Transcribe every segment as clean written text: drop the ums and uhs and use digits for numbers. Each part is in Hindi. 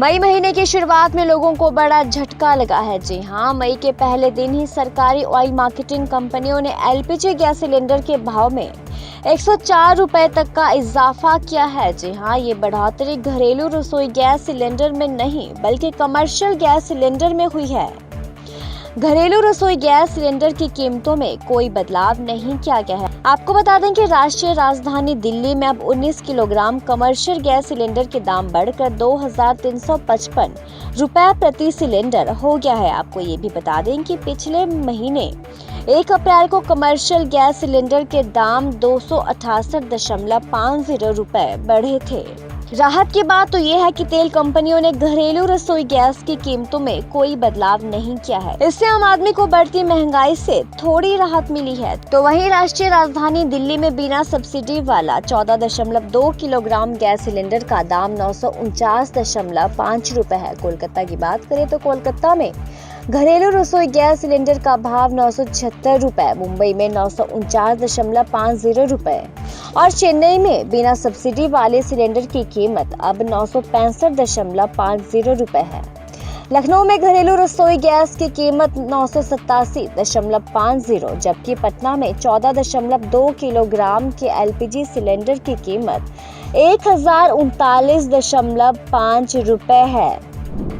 मई महीने की शुरुआत में लोगों को बड़ा झटका लगा है। जी हां, मई के पहले दिन ही सरकारी ऑयल मार्केटिंग कंपनियों ने एलपीजी गैस सिलेंडर के भाव में 104 रुपए तक का इजाफा किया है। जी हां, ये बढ़ोतरी घरेलू रसोई गैस सिलेंडर में नहीं बल्कि कमर्शियल गैस सिलेंडर में हुई है। घरेलू रसोई गैस सिलेंडर की कीमतों में कोई बदलाव नहीं किया गया है। आपको बता दें कि राष्ट्रीय राजधानी दिल्ली में अब 19 किलोग्राम कमर्शियल गैस सिलेंडर के दाम बढ़कर 2355 रुपए प्रति सिलेंडर हो गया है। आपको ये भी बता दें कि पिछले महीने 1 अप्रैल को कमर्शियल गैस सिलेंडर के दाम 268.50 रुपए बढ़े थे। राहत की बात तो ये है कि तेल कंपनियों ने घरेलू रसोई गैस की कीमतों में कोई बदलाव नहीं किया है। इससे आम आदमी को बढ़ती महंगाई से थोड़ी राहत मिली है। तो वहीं राष्ट्रीय राजधानी दिल्ली में बिना सब्सिडी वाला 14.2 किलोग्राम गैस सिलेंडर का दाम 949.5 रुपए है। कोलकाता की बात करें तो कोलकाता में घरेलू रसोई गैस सिलेंडर का भाव 976 रुपए, मुंबई में 949.50 रुपए और चेन्नई में बिना सब्सिडी वाले सिलेंडर की कीमत अब 965.50 रुपए है। लखनऊ में घरेलू रसोई गैस की कीमत 987.50, जबकि पटना में 14.2 किलोग्राम के एलपीजी सिलेंडर की कीमत 1039.5 रुपए है।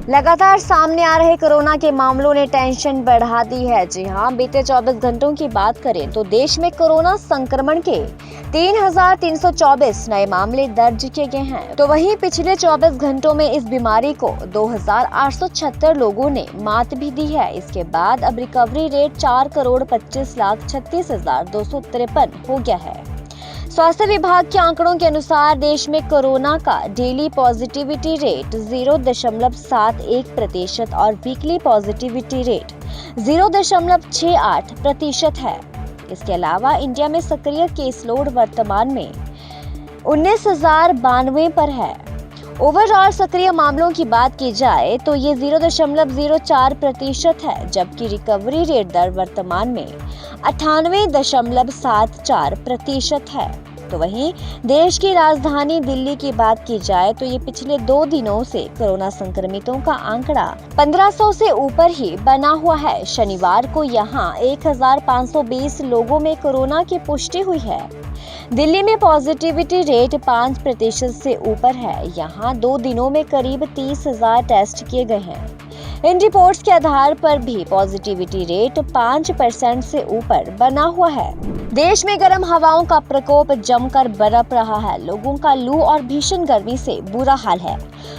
लगातार सामने आ रहे कोरोना के मामलों ने टेंशन बढ़ा दी है। जी हां, बीते 24 घंटों की बात करें तो देश में कोरोना संक्रमण के 3,324 नए मामले दर्ज किए गए हैं। तो वहीं पिछले 24 घंटों में इस बीमारी को 2,876 लोगों ने मात भी दी है। इसके बाद अब रिकवरी रेट 4,25,36,253 हो गया है। स्वास्थ्य विभाग के आंकड़ों के अनुसार देश में कोरोना का डेली पॉजिटिविटी रेट 0.71% और वीकली पॉजिटिविटी रेट 0.68% है। इसके अलावा इंडिया में सक्रिय केस लोड वर्तमान में 19,092 पर है। ओवरऑल सक्रिय मामलों की बात की जाए तो ये 0.04% है, जबकि रिकवरी रेट दर वर्तमान में 98.74% है। तो वहीं देश की राजधानी दिल्ली की बात की जाए तो ये पिछले 2 दिनों से कोरोना संक्रमितों का आंकड़ा 1500 से ऊपर ही बना हुआ है। शनिवार को यहाँ 1520 लोगों में कोरोना की पुष्टि हुई है। दिल्ली में पॉजिटिविटी रेट 5% से ऊपर है। यहाँ 2 दिनों में करीब 30,000 टेस्ट किए गए हैं। इन रिपोर्ट्स के आधार पर भी पॉजिटिविटी रेट 5% से ऊपर बना हुआ है। देश में गर्म हवाओं का प्रकोप जमकर बरप रहा है। लोगों का लू और भीषण गर्मी से बुरा हाल है।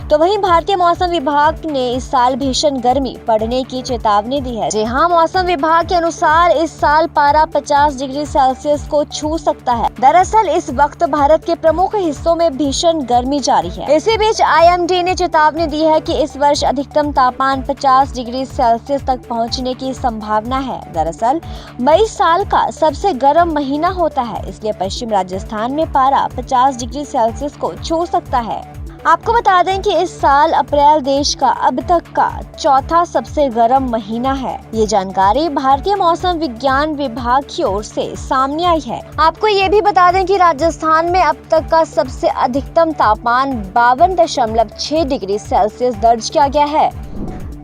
तो वहीं भारतीय मौसम विभाग ने इस साल भीषण गर्मी पड़ने की चेतावनी दी है। जी हां, मौसम विभाग के अनुसार इस साल पारा 50 डिग्री सेल्सियस को छू सकता है। दरअसल इस वक्त भारत के प्रमुख हिस्सों में भीषण गर्मी जारी है। इसी बीच IMD ने चेतावनी दी है कि इस वर्ष अधिकतम तापमान 50 डिग्री सेल्सियस तक पहुंचने की संभावना है। दरअसल मई साल का सबसे गर्म महीना होता है, इसलिए पश्चिम राजस्थान में पारा 50 डिग्री सेल्सियस को छू सकता है। आपको बता दें कि इस साल अप्रैल देश का अब तक का चौथा सबसे गर्म महीना है। ये जानकारी भारतीय मौसम विज्ञान विभाग की ओर से सामने आई है। आपको ये भी बता दें कि राजस्थान में अब तक का सबसे अधिकतम तापमान 52.6 डिग्री सेल्सियस दर्ज किया गया है।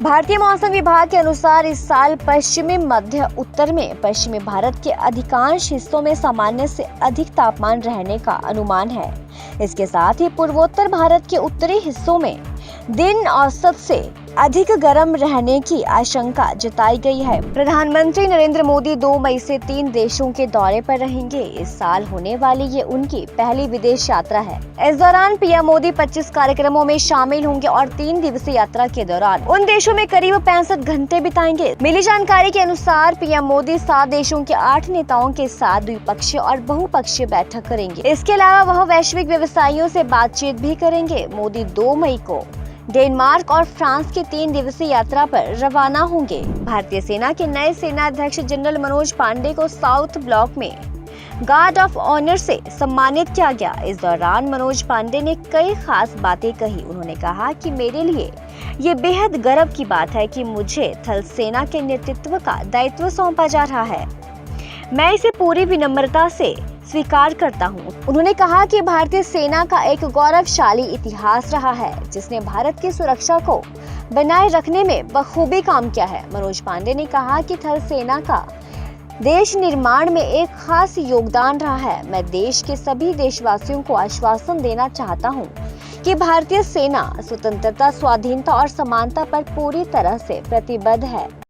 भारतीय मौसम विभाग के अनुसार इस साल पश्चिमी मध्य उत्तर में पश्चिमी भारत के अधिकांश हिस्सों में सामान्य से अधिक तापमान रहने का अनुमान है। इसके साथ ही पूर्वोत्तर भारत के उत्तरी हिस्सों में दिन औसत से अधिक गर्म रहने की आशंका जताई गई है। प्रधानमंत्री नरेंद्र मोदी 2 मई से 3 देशों के दौरे पर रहेंगे। इस साल होने वाली ये उनकी पहली विदेश यात्रा है। इस दौरान पीएम मोदी 25 कार्यक्रमों में शामिल होंगे और 3 दिवसीय यात्रा के दौरान उन देशों में करीब 65 घंटे बिताएंगे। मिली जानकारी के अनुसार पीएम मोदी 7 देशों के 8 नेताओं के साथ द्विपक्षीय और बहुपक्षीय बैठक करेंगे। इसके अलावा वह वैश्विक व्यवसायियों से बातचीत भी करेंगे। मोदी 2 मई को डेनमार्क और फ्रांस की 3 दिवसीय यात्रा पर रवाना होंगे। भारतीय सेना के नए सेनाध्यक्ष जनरल मनोज पांडे को साउथ ब्लॉक में गार्ड ऑफ ऑनर से सम्मानित किया गया। इस दौरान मनोज पांडे ने कई खास बातें कही। उन्होंने कहा कि मेरे लिए ये बेहद गर्व की बात है कि मुझे थल सेना के नेतृत्व का दायित्व सौंपा जा रहा है। मैं इसे पूरी विनम्रता से स्वीकार करता हूं। उन्होंने कहा कि भारतीय सेना का एक गौरवशाली इतिहास रहा है, जिसने भारत की सुरक्षा को बनाए रखने में बखूबी काम किया है। मनोज पांडे ने कहा कि थल सेना का देश निर्माण में एक खास योगदान रहा है। मैं देश के सभी देशवासियों को आश्वासन देना चाहता हूं कि भारतीय सेना स्वतंत्रता, स्वाधीनता और समानता पर पूरी तरह से प्रतिबद्ध है।